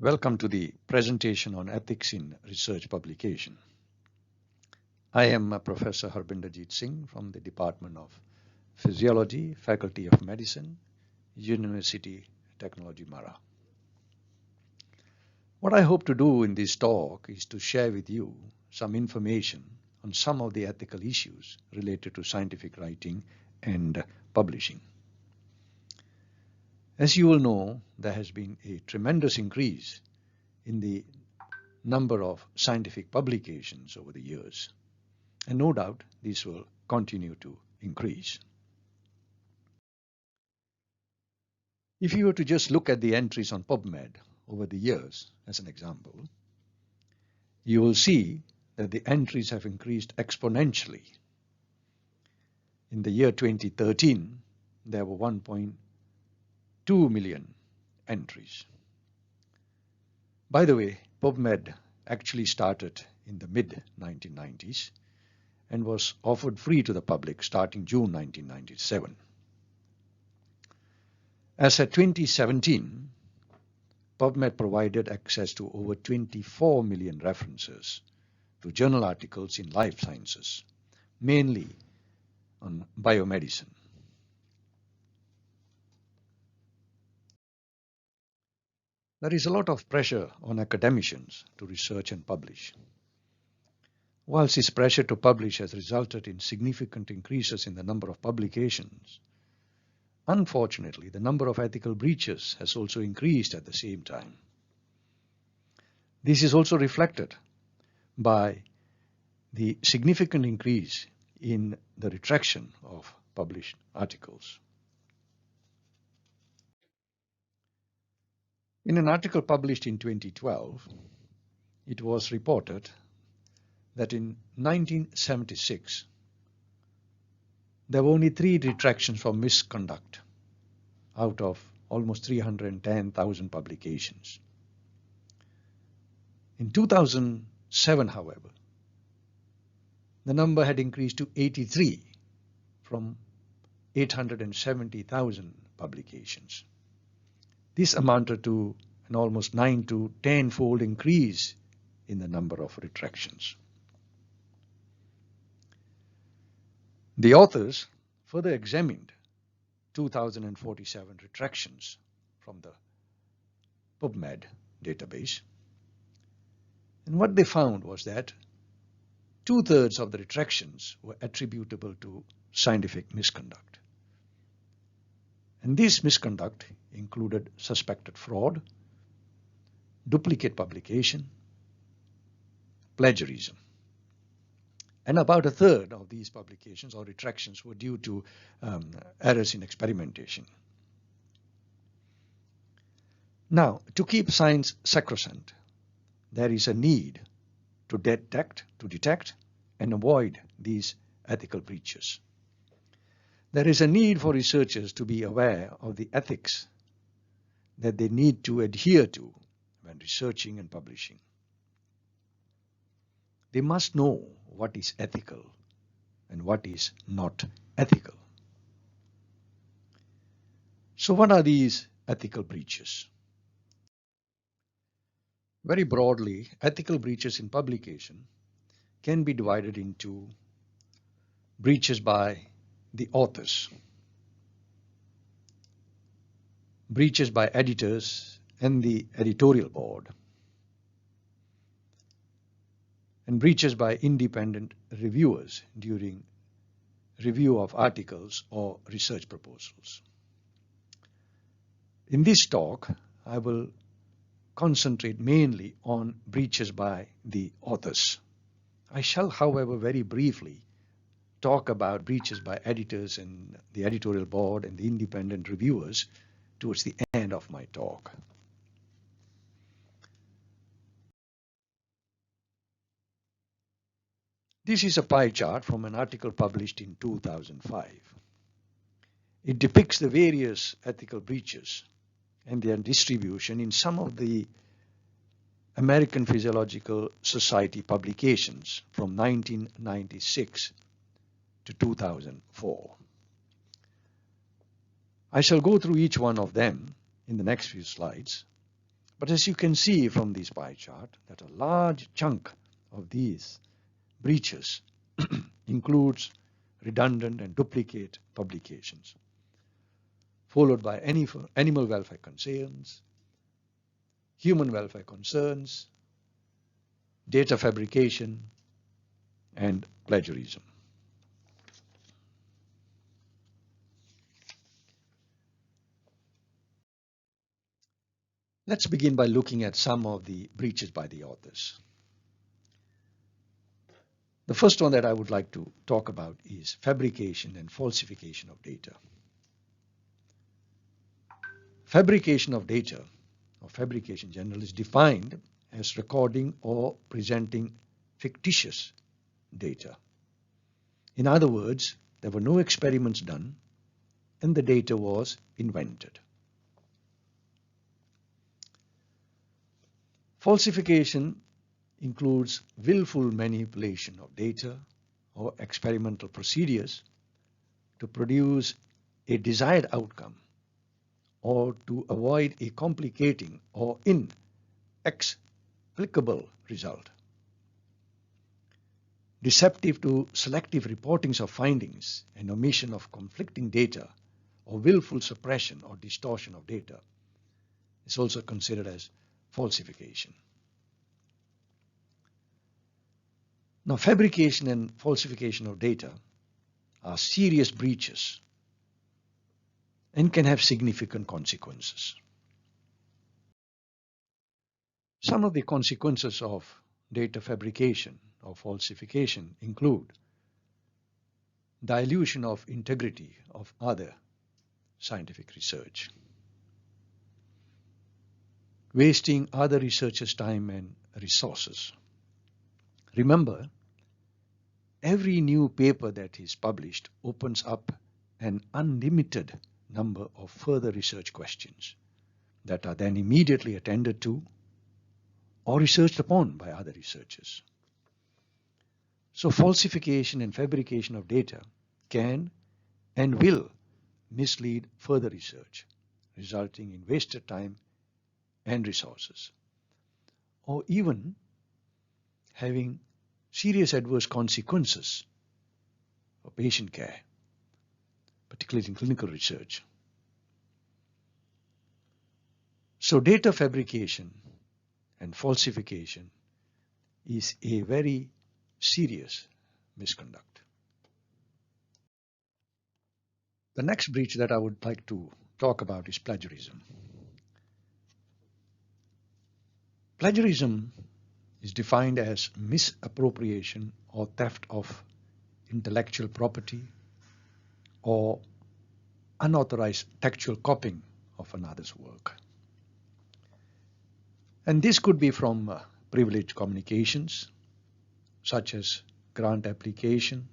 Welcome to the presentation on ethics in research publication. I am Professor Harbinder Jeet Singh from the Department of Physiology, Faculty of Medicine, University Technology Mara. What I hope to do in this talk is to share with you some information on some of the ethical issues related to scientific writing and publishing. As you will know, there has been a tremendous increase in the number of scientific publications over the years, and no doubt this will continue to increase. If you were to just look at the entries on PubMed over the years as an example, you will see that the entries have increased exponentially. In the year 2013, there were 1.2 million entries. By the way, PubMed actually started in the mid-1990s and was offered free to the public starting June 1997. As at 2017, PubMed provided access to over 24 million references to journal articles in life sciences, mainly on biomedicine. There is a lot of pressure on academicians to research and publish. Whilst this pressure to publish has resulted in significant increases in the number of publications, unfortunately, the number of ethical breaches has also increased at the same time. This is also reflected by the significant increase in the retraction of published articles. In an article published in 2012, it was reported that in 1976, there were only 3 retractions for misconduct out of almost 310,000 publications. In 2007, however, the number had increased to 83 from 870,000 publications. This amounted to an almost 9 to 10-fold increase in the number of retractions. The authors further examined 2,047 retractions from the PubMed database, and what they found was that 2/3 of the retractions were attributable to scientific misconduct. And this misconduct included suspected fraud, duplicate publication, plagiarism. And about 1/3 of these publications or retractions were due to errors in experimentation. Now, to keep science sacrosanct, there is a need to detect and avoid these ethical breaches. There is a need for researchers to be aware of the ethics that they need to adhere to when researching and publishing. They must know what is ethical and what is not ethical. So what are these ethical breaches? Very broadly, ethical breaches in publication can be divided into breaches by the authors, breaches by editors and the editorial board, and breaches by independent reviewers during review of articles or research proposals. In this talk, I will concentrate mainly on breaches by the authors. I shall, however, very briefly talk about breaches by editors and the editorial board and the independent reviewers towards the end of my talk. This is a pie chart from an article published in 2005. It depicts the various ethical breaches and their distribution in some of the American Physiological Society publications from 1996 to 2004. I shall go through each one of them in the next few slides, But as you can see from this pie chart, that a large chunk of these breaches includes redundant and duplicate publications, followed by animal welfare concerns, human welfare concerns, data fabrication, and plagiarism. Let's begin by looking at some of the breaches by the authors. The first one that I would like to talk about is fabrication and falsification of data. Fabrication of data, or fabrication in general, is defined as recording or presenting fictitious data. In other words, there were no experiments done and the data was invented. Falsification includes willful manipulation of data or experimental procedures to produce a desired outcome or to avoid a complicating or inexplicable result. Deceptive to selective reportings of findings and omission of conflicting data or willful suppression or distortion of data is also considered as falsification. Now, fabrication and falsification of data are serious breaches and can have significant consequences. Some of the consequences of data fabrication or falsification include dilution of integrity of other scientific research, wasting other researchers' time and resources. Remember, every new paper that is published opens up an unlimited number of further research questions that are then immediately attended to or researched upon by other researchers. So falsification and fabrication of data can and will mislead further research, resulting in wasted time and resources, or even having serious adverse consequences for patient care, particularly in clinical research. So data fabrication and falsification is a very serious misconduct. The next breach that I would like to talk about is plagiarism. Plagiarism is defined as misappropriation or theft of intellectual property or unauthorized textual copying of another's work. And this could be from privileged communications, such as grant applications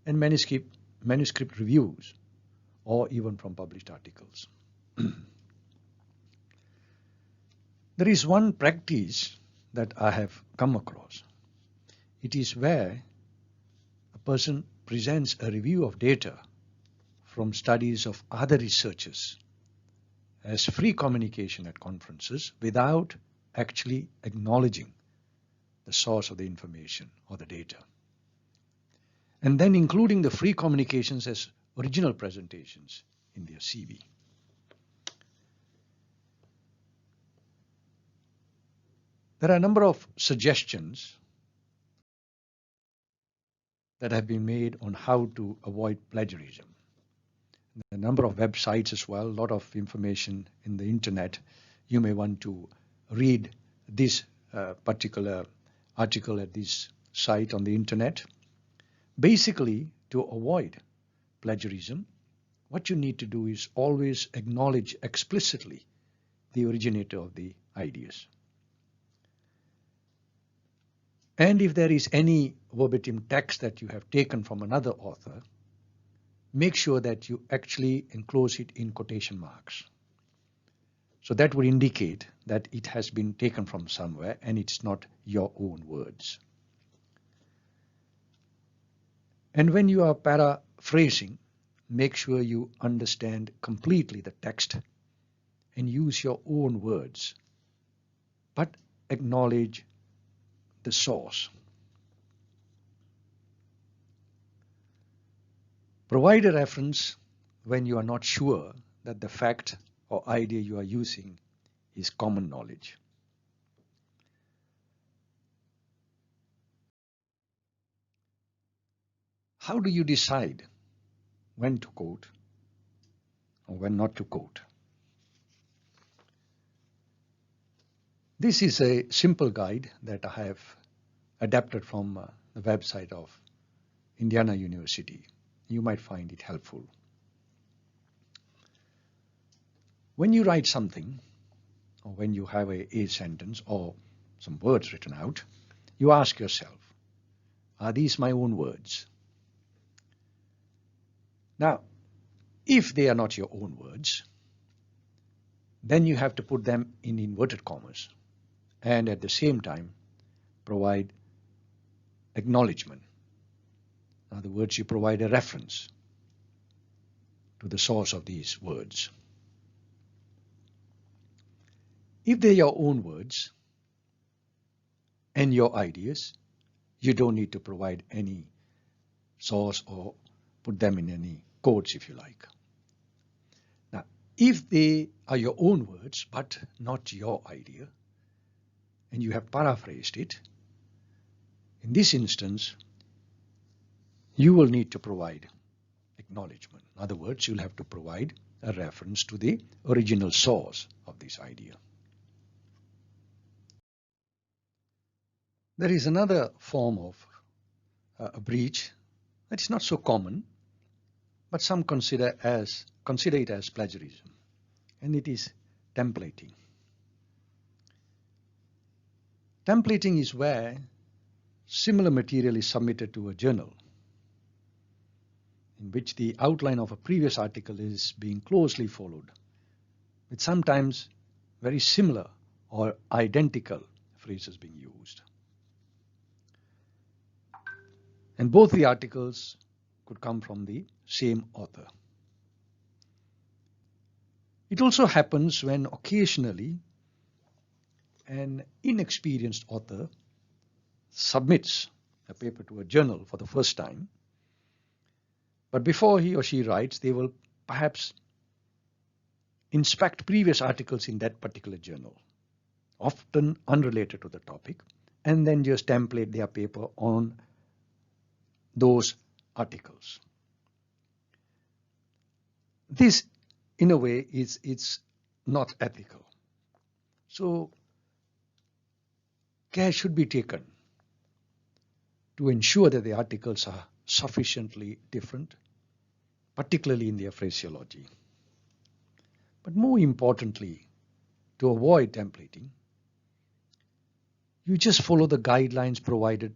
and manuscript reviews, or even from published articles. There is one practice that I have come across. It is where a person presents a review of data from studies of other researchers as free communication at conferences without actually acknowledging the source of the information or the data, and then including the free communications as original presentations in their CV. There are a number of suggestions that have been made on how to avoid plagiarism. A number of websites as well, a lot of information in the internet. You may want to read this particular article at this site on the internet. Basically, to avoid plagiarism, what you need to do is always acknowledge explicitly the originator of the ideas. And if there is any verbatim text that you have taken from another author, make sure that you actually enclose it in quotation marks. So that would indicate that it has been taken from somewhere and it's not your own words. And when you are paraphrasing, make sure you understand completely the text and use your own words, but acknowledge the source. Provide a reference when you are not sure that the fact or idea you are using is common knowledge. How do you decide when to quote or when not to quote? This is a simple guide that I have adapted from the website of Indiana University. You might find it helpful. When you write something, or when you have a sentence or some words written out, you ask yourself, are these my own words? Now, if they are not your own words, then you have to put them in inverted commas and at the same time provide acknowledgement. In other words, you provide a reference to the source of these words. If they're your own words and your ideas, you don't need to provide any source or put them in any quotes if you like. Now, if they are your own words but not your idea, and you have paraphrased it, in this instance, you will need to provide acknowledgement. In other words, you'll have to provide a reference to the original source of this idea. There is another form of a breach that is not so common, but some consider it as plagiarism, and it is templating. Templating is where similar material is submitted to a journal in which the outline of a previous article is being closely followed, with sometimes very similar or identical phrases being used. And both the articles could come from the same author. It also happens when occasionally an inexperienced author submits a paper to a journal for the first time, but before he or she writes, they will perhaps inspect previous articles in that particular journal, often unrelated to the topic, and then just template their paper on those articles. This, in a way, it's not ethical. So care should be taken to ensure that the articles are sufficiently different, particularly in their phraseology. But more importantly, to avoid templating, you just follow the guidelines provided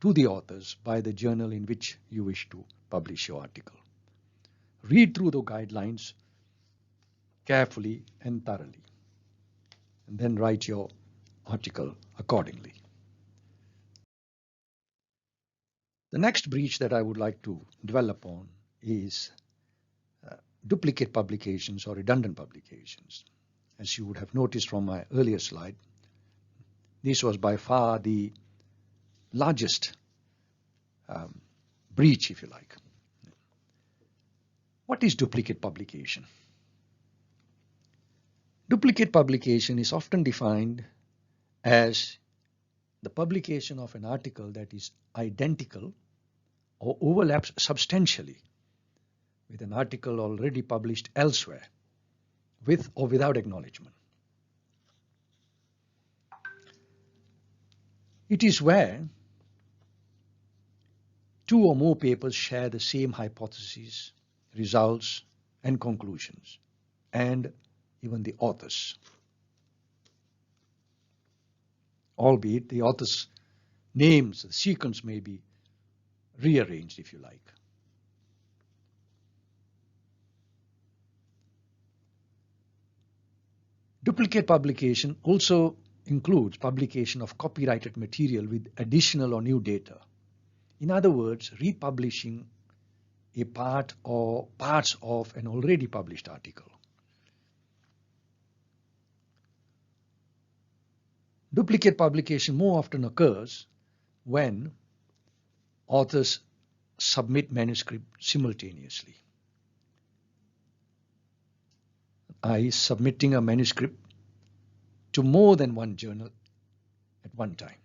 to the authors by the journal in which you wish to publish your article. Read through the guidelines carefully and thoroughly, and then write your article accordingly. The next breach that I would like to dwell upon is duplicate publications or redundant publications. As you would have noticed from my earlier slide, this was by far the largest breach, if you like. What is duplicate publication? Duplicate publication is often defined as the publication of an article that is identical or overlaps substantially with an article already published elsewhere, with or without acknowledgement. It is where two or more papers share the same hypotheses, results, and conclusions, and even the authors, albeit the authors' names, the sequence may be rearranged, if you like. Duplicate publication also includes publication of copyrighted material with additional or new data. In other words, republishing a part or parts of an already published article. Duplicate publication more often occurs when authors submit manuscript simultaneously, i.e. submitting a manuscript to more than one journal at one time.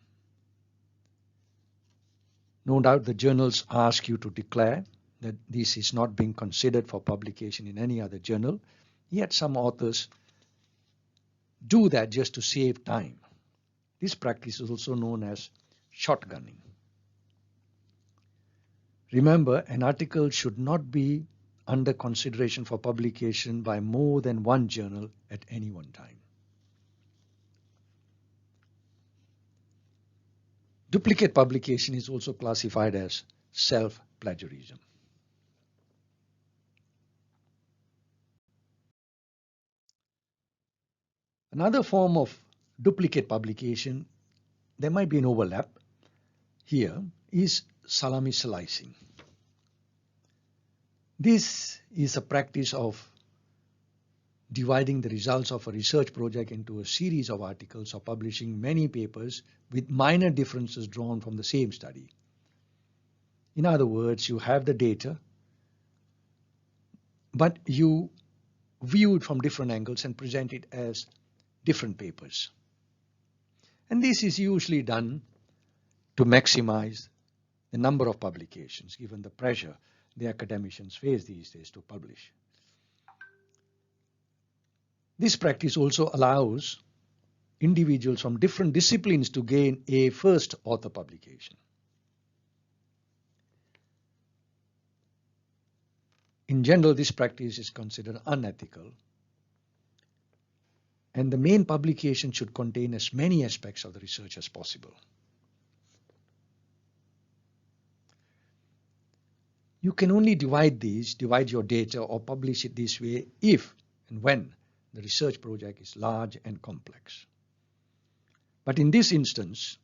No doubt the journals ask you to declare that this is not being considered for publication in any other journal, yet some authors do that just to save time. This practice is also known as shotgunning. Remember, an article should not be under consideration for publication by more than one journal at any one time. Duplicate publication is also classified as self-plagiarism. Another form of duplicate publication, there might be an overlap here, is salami slicing. This is a practice of dividing the results of a research project into a series of articles or publishing many papers with minor differences drawn from the same study. In other words, you have the data, but you view it from different angles and present it as different papers. And this is usually done to maximize the number of publications, given the pressure the academicians face these days to publish. This practice also allows individuals from different disciplines to gain a first author publication. In general, this practice is considered unethical, and the main publication should contain as many aspects of the research as possible. You can only divide your data or publish it this way if and when the research project is large and complex. But in this instance,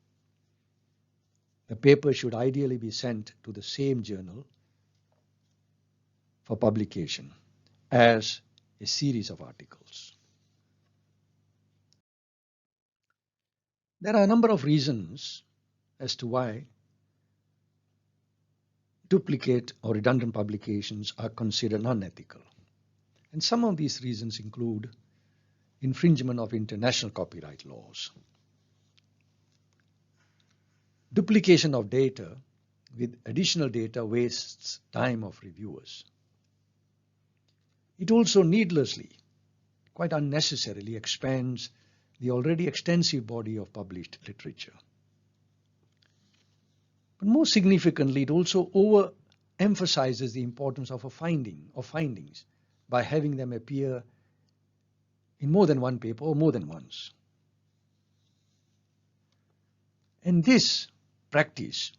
the paper should ideally be sent to the same journal for publication as a series of articles. There are a number of reasons as to why duplicate or redundant publications are considered unethical. And some of these reasons include infringement of international copyright laws, duplication of data with additional data wastes time of reviewers. It also needlessly, quite unnecessarily, expands the already extensive body of published literature. But more significantly, it also overemphasizes the importance of findings by having them appear in more than one paper or more than once. And this practice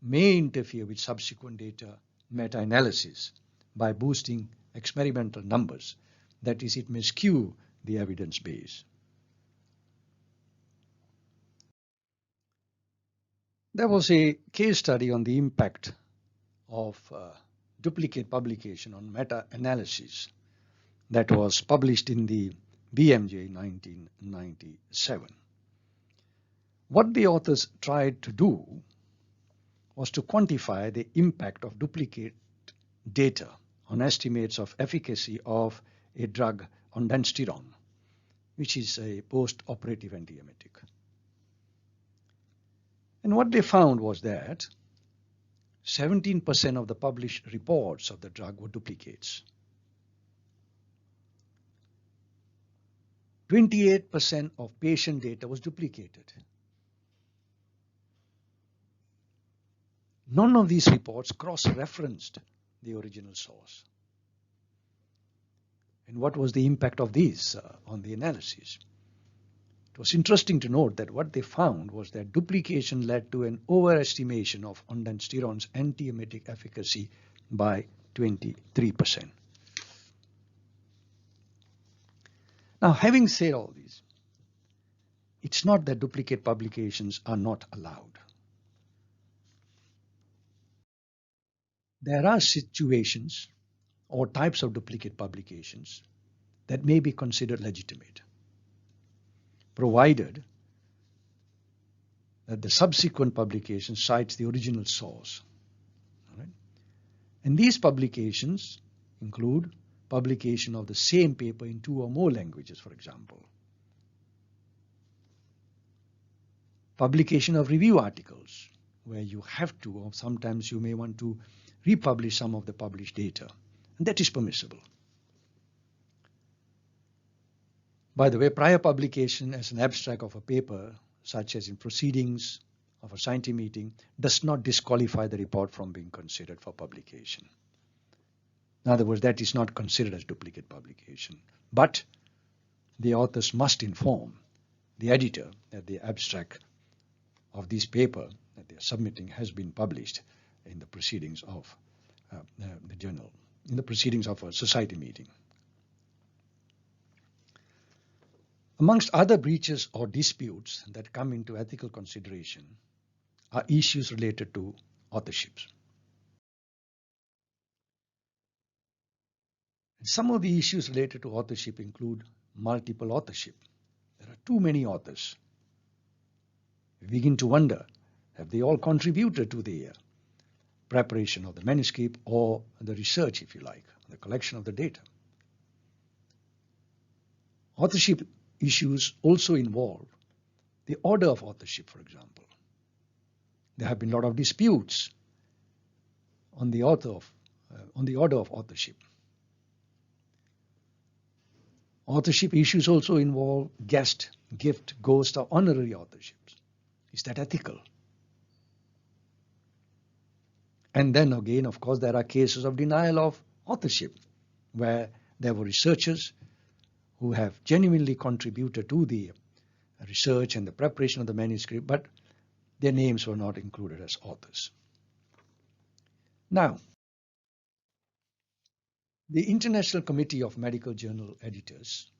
may interfere with subsequent data meta-analysis by boosting experimental numbers. That is, it may skew the evidence base. There was a case study on the impact of duplicate publication on meta-analysis that was published in the BMJ 1997. What the authors tried to do was to quantify the impact of duplicate data on estimates of efficacy of a drug ondansetron, which is a post-operative antiemetic. And what they found was that 17% of the published reports of the drug were duplicates. 28% of patient data was duplicated. None of these reports cross-referenced the original source. And what was the impact of these on the analysis? It was interesting to note that what they found was that duplication led to an overestimation of ondansetron's antiemetic efficacy by 23%. Now, having said all this, it's not that duplicate publications are not allowed. There are situations or types of duplicate publications that may be considered legitimate, provided that the subsequent publication cites the original source. All right? And these publications include publication of the same paper in 2 or more languages, for example. Publication of review articles, where you have to, or sometimes you may want to republish some of the published data, and that is permissible. By the way, prior publication as an abstract of a paper, such as in proceedings of a scientific meeting, does not disqualify the report from being considered for publication. In other words, that is not considered as duplicate publication. But the authors must inform the editor that the abstract of this paper that they are submitting has been published in the proceedings of the journal, in the proceedings of a society meeting. Amongst other breaches or disputes that come into ethical consideration are issues related to authorships. And some of the issues related to authorship include multiple authorship. There are too many authors. We begin to wonder, have they all contributed to the preparation of the manuscript or the research, if you like, the collection of the data? Authorship issues also involve the order of authorship, for example. There have been a lot of disputes on the order of authorship. Authorship issues also involve guest, gift, ghost, or honorary authorships. Is that ethical? And then again, of course, there are cases of denial of authorship, where there were researchers who have genuinely contributed to the research and the preparation of the manuscript, but their names were not included as authors. Now, the International Committee of Medical Journal Editors,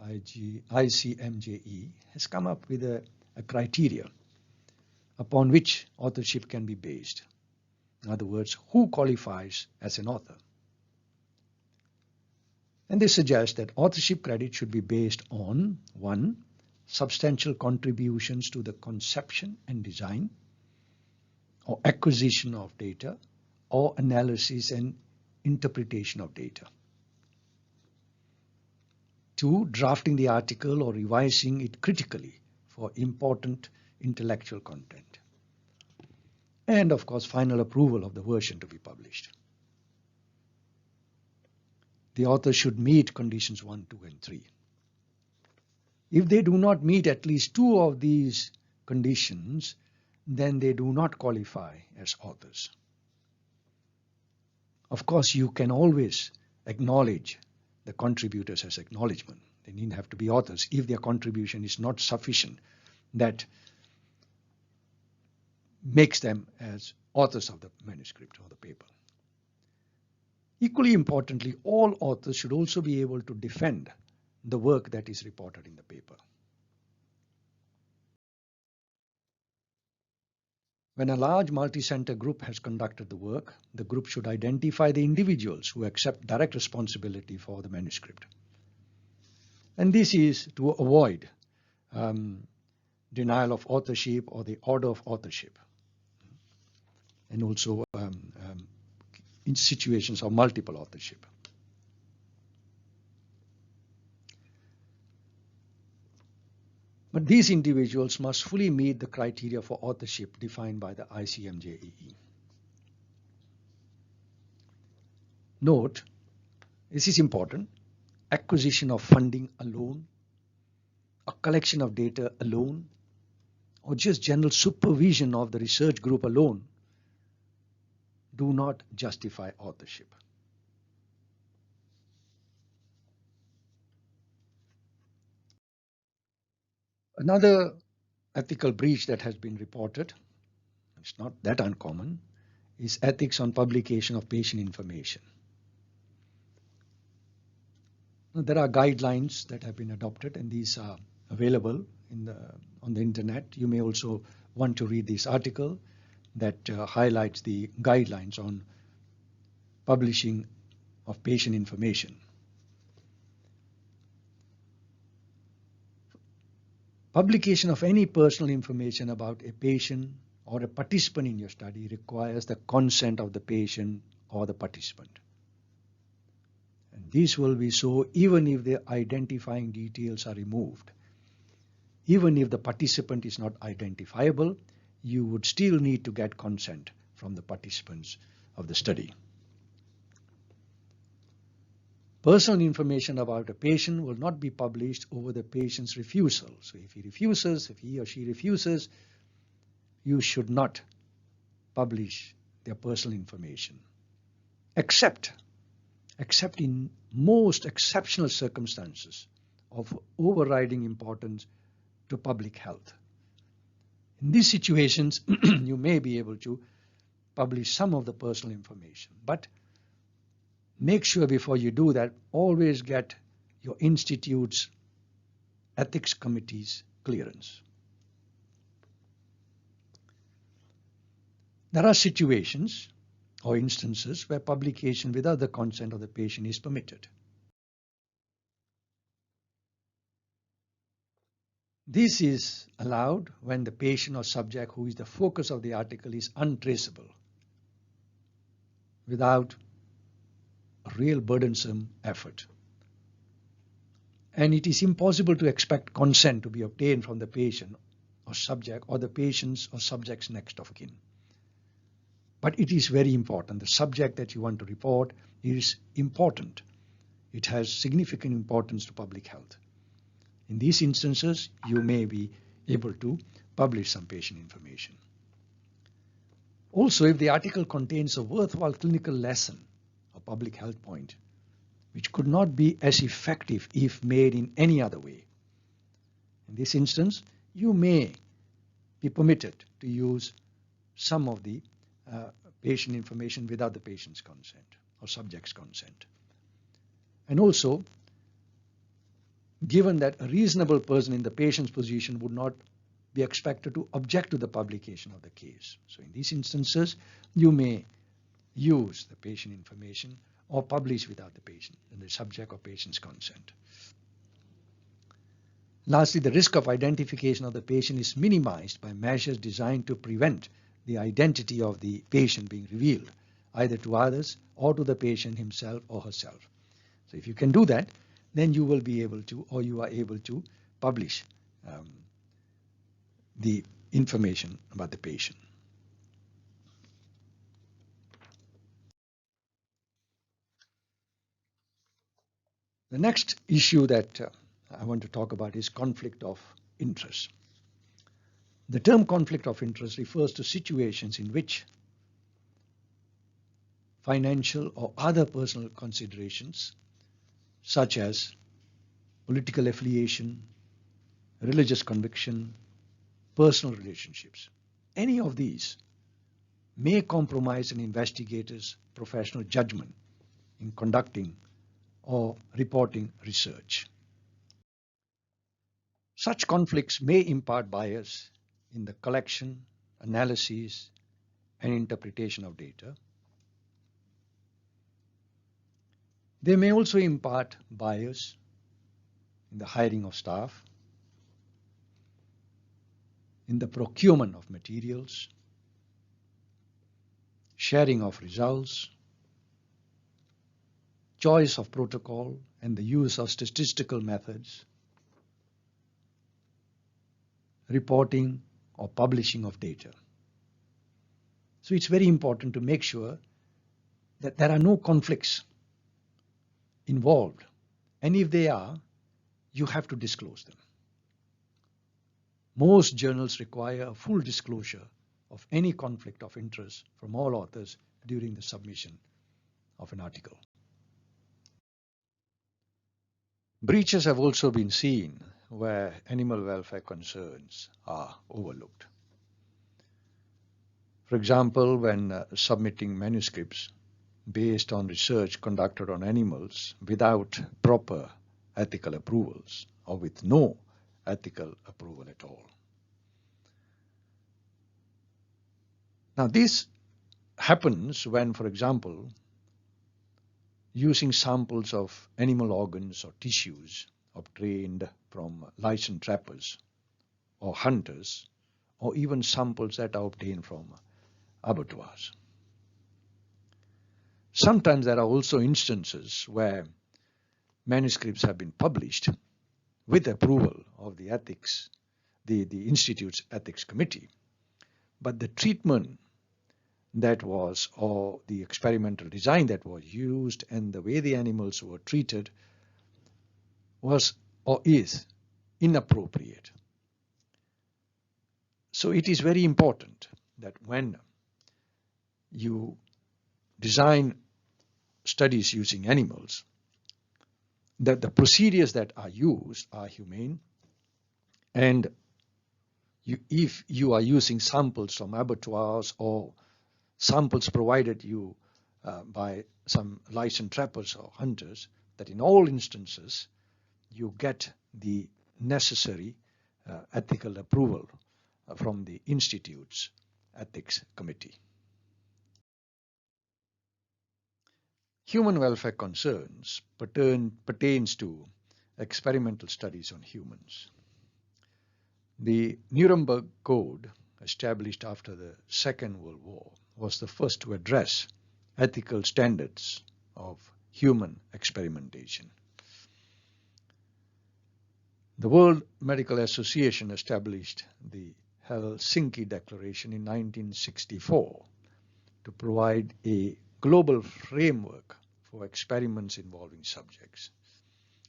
ICMJE, has come up with a criteria upon which authorship can be based. In other words, who qualifies as an author? And they suggest that authorship credit should be based on 1. Substantial contributions to the conception and design, or acquisition of data, or analysis and interpretation of data. 2. Drafting the article or revising it critically for important intellectual content. And of course, final approval of the version to be published. The author should meet conditions 1, 2, and 3. If they do not meet at least 2 of these conditions, then they do not qualify as authors. Of course, you can always acknowledge the contributors as acknowledgement. They need have to be authors if their contribution is not sufficient that makes them as authors of the manuscript or the paper. Equally importantly, all authors should also be able to defend the work that is reported in the paper. When a large multi-center group has conducted the work, the group should identify the individuals who accept direct responsibility for the manuscript. And this is to avoid denial of authorship or the order of authorship, and also in situations of multiple authorship. But these individuals must fully meet the criteria for authorship defined by the ICMJE. Note, this is important, acquisition of funding alone, a collection of data alone, or just general supervision of the research group alone do not justify authorship. Another ethical breach that has been reported, it's not that uncommon, is ethics on publication of patient information. Now, there are guidelines that have been adopted, and these are available on the internet. You may also want to read this article that highlights the guidelines on publishing of patient information. Publication of any personal information about a patient or a participant in your study requires the consent of the patient or the participant. And this will be so even if the identifying details are removed. Even if the participant is not identifiable, you would still need to get consent from the participants of the study. Personal information about a patient will not be published over the patient's refusal. So if he or she refuses, you should not publish their personal information, except in most exceptional circumstances of overriding importance to public health. In these situations, you may be able to publish some of the personal information, but make sure before you do that, always get your institute's ethics committee's clearance. There are situations or instances where publication without the consent of the patient is permitted. This is allowed when the patient or subject who is the focus of the article is untraceable without real burdensome effort. And it is impossible to expect consent to be obtained from the patient or subject or the patient's or subject's next of kin. But it is very important. The subject that you want to report is important. It has significant importance to public health. In these instances, you may be able to publish some patient information. Also, if the article contains a worthwhile clinical lesson or public health point, which could not be as effective if made in any other way, in this instance, you may be permitted to use some of the patient information without the patient's consent or subject's consent. And also, given that a reasonable person in the patient's position would not be expected to object to the publication of the case. So in these instances, you may use the patient information or publish without the patient and the subject or patient's consent. Lastly, the risk of identification of the patient is minimized by measures designed to prevent the identity of the patient being revealed, either to others or to the patient himself or herself. So if you can do that, then you will be able to, or you are able to, publish the information about the patient. The next issue that I want to talk about is conflict of interest. The term conflict of interest refers to situations in which financial or other personal considerations, such as political affiliation, religious conviction, personal relationships, any of these may compromise an investigator's professional judgment in conducting or reporting research. Such conflicts may impart bias in the collection, analysis, and interpretation of data. They may also impart bias in the hiring of staff, in the procurement of materials, sharing of results, choice of protocol, and the use of statistical methods, reporting or publishing of data. So it's very important to make sure that there are no conflicts involved, and if they are, you have to disclose them. Most journals require a full disclosure of any conflict of interest from all authors during the submission of an article. Breaches have also been seen where animal welfare concerns are overlooked. For example, when submitting manuscripts based on research conducted on animals without proper ethical approvals or with no ethical approval at all. Now, this happens when, for example, using samples of animal organs or tissues obtained from licensed trappers or hunters, or even samples that are obtained from abattoirs. Sometimes there are also instances where manuscripts have been published with approval of the Institute's ethics committee, but the treatment that was, or the experimental design that was used, and the way the animals were treated was or is inappropriate. So it is very important that when you design studies using animals, that the procedures that are used are humane, and if you are using samples from abattoirs or samples provided you by some licensed trappers or hunters, that in all instances you get the necessary ethical approval from the Institute's ethics committee. Human welfare concerns pertains to experimental studies on humans. The Nuremberg Code, established after the Second World War, was the first to address ethical standards of human experimentation. The World Medical Association established the Helsinki Declaration in 1964 to provide a global framework for experiments involving subjects.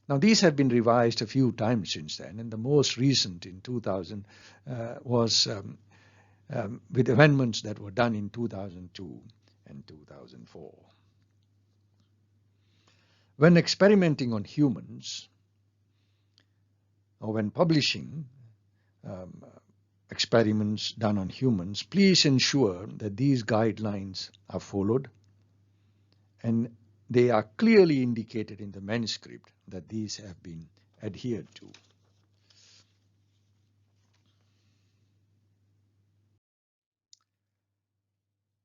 Now, these have been revised a few times since then, and the most recent in 2000 was with amendments that were done in 2002 and 2004. When experimenting on humans, or when publishing experiments done on humans, please ensure that these guidelines are followed and they are clearly indicated in the manuscript that these have been adhered to.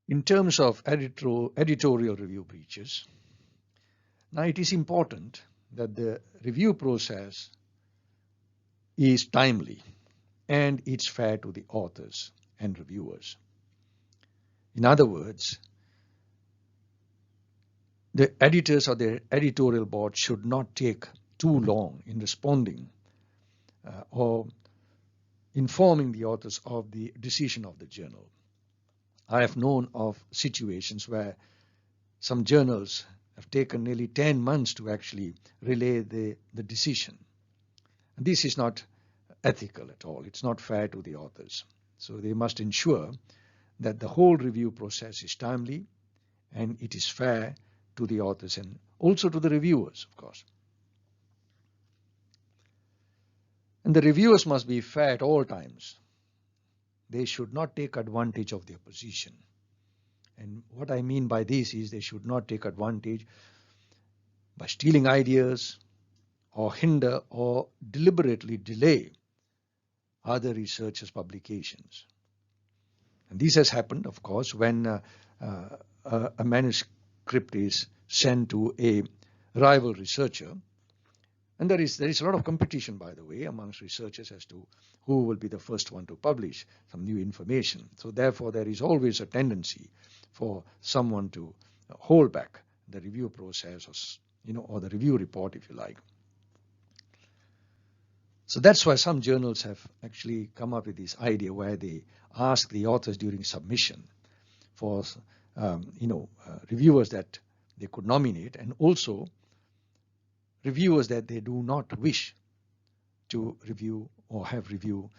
In terms of editorial review breaches, now it is important that the review process is timely and it's fair to the authors and reviewers. In other words, the editors or the editorial board should not take too long in responding or informing the authors of the decision of the journal. I have known of situations where some journals have taken nearly 10 months to actually relay the decision. And this is not ethical at all. It's not fair to the authors. So they must ensure that the whole review process is timely and it is fair to the authors and also to the reviewers, of course. And the reviewers must be fair at all times. They should not take advantage of their position. And what I mean by this is they should not take advantage by stealing ideas or hinder or deliberately delay other researchers' publications. And this has happened, of course, when a manuscript is sent to a rival researcher. And there is a lot of competition, by the way, amongst researchers as to who will be the first one to publish some new information. So therefore, there is always a tendency for someone to hold back the review process, or the review report, if you like. So that's why some journals have actually come up with this idea where they ask the authors during submission for reviewers that they could nominate, and also reviewers that they do not wish to review or have review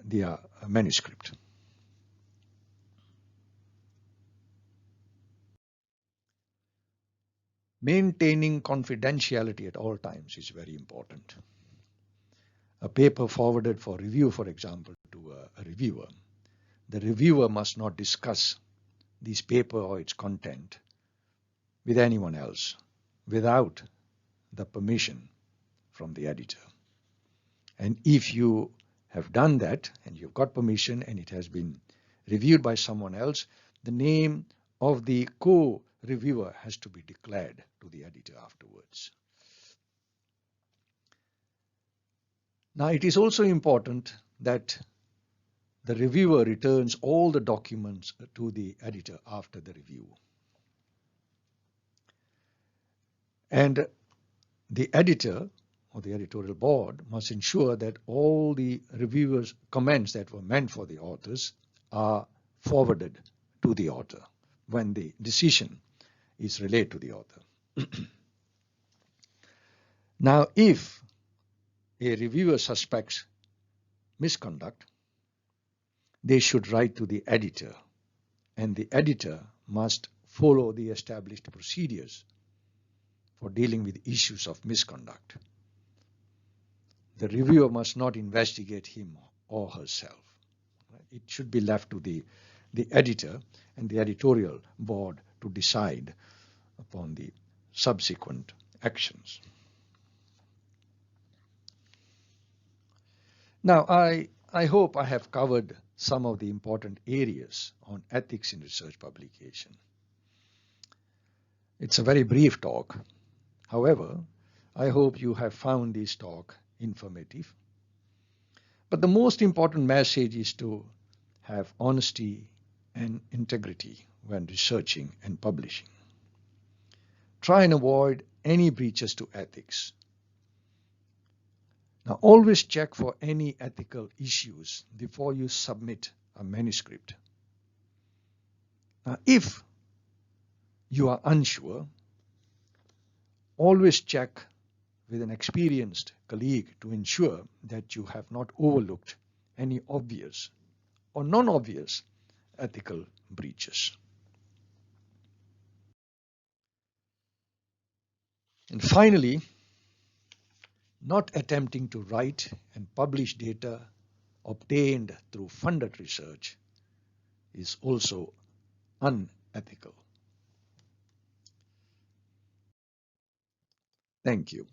their manuscript. Maintaining confidentiality at all times is very important. A paper forwarded for review, for example, to a reviewer, the reviewer must not discuss this paper or its content with anyone else without the permission from the editor. And if you have done that and you've got permission and it has been reviewed by someone else, the name of the co-reviewer has to be declared to the editor afterwards. Now, it is also important that the reviewer returns all the documents to the editor after the review. And the editor or the editorial board must ensure that all the reviewers' comments that were meant for the authors are forwarded to the author when the decision is relayed to the author. Now, if a reviewer suspects misconduct, they should write to the editor, and the editor must follow the established procedures for dealing with issues of misconduct. The reviewer must not investigate him or herself. It should be left to the editor and the editorial board to decide upon the subsequent actions. Now, I hope I have covered some of the important areas on ethics in research publication. It's a very brief talk. However, I hope you have found this talk informative. But the most important message is to have honesty and integrity when researching and publishing. Try and avoid any breaches to ethics. Now, always check for any ethical issues before you submit a manuscript. Now, if you are unsure, always check with an experienced colleague to ensure that you have not overlooked any obvious or non-obvious ethical breaches. And finally, not attempting to write and publish data obtained through funded research is also unethical. Thank you.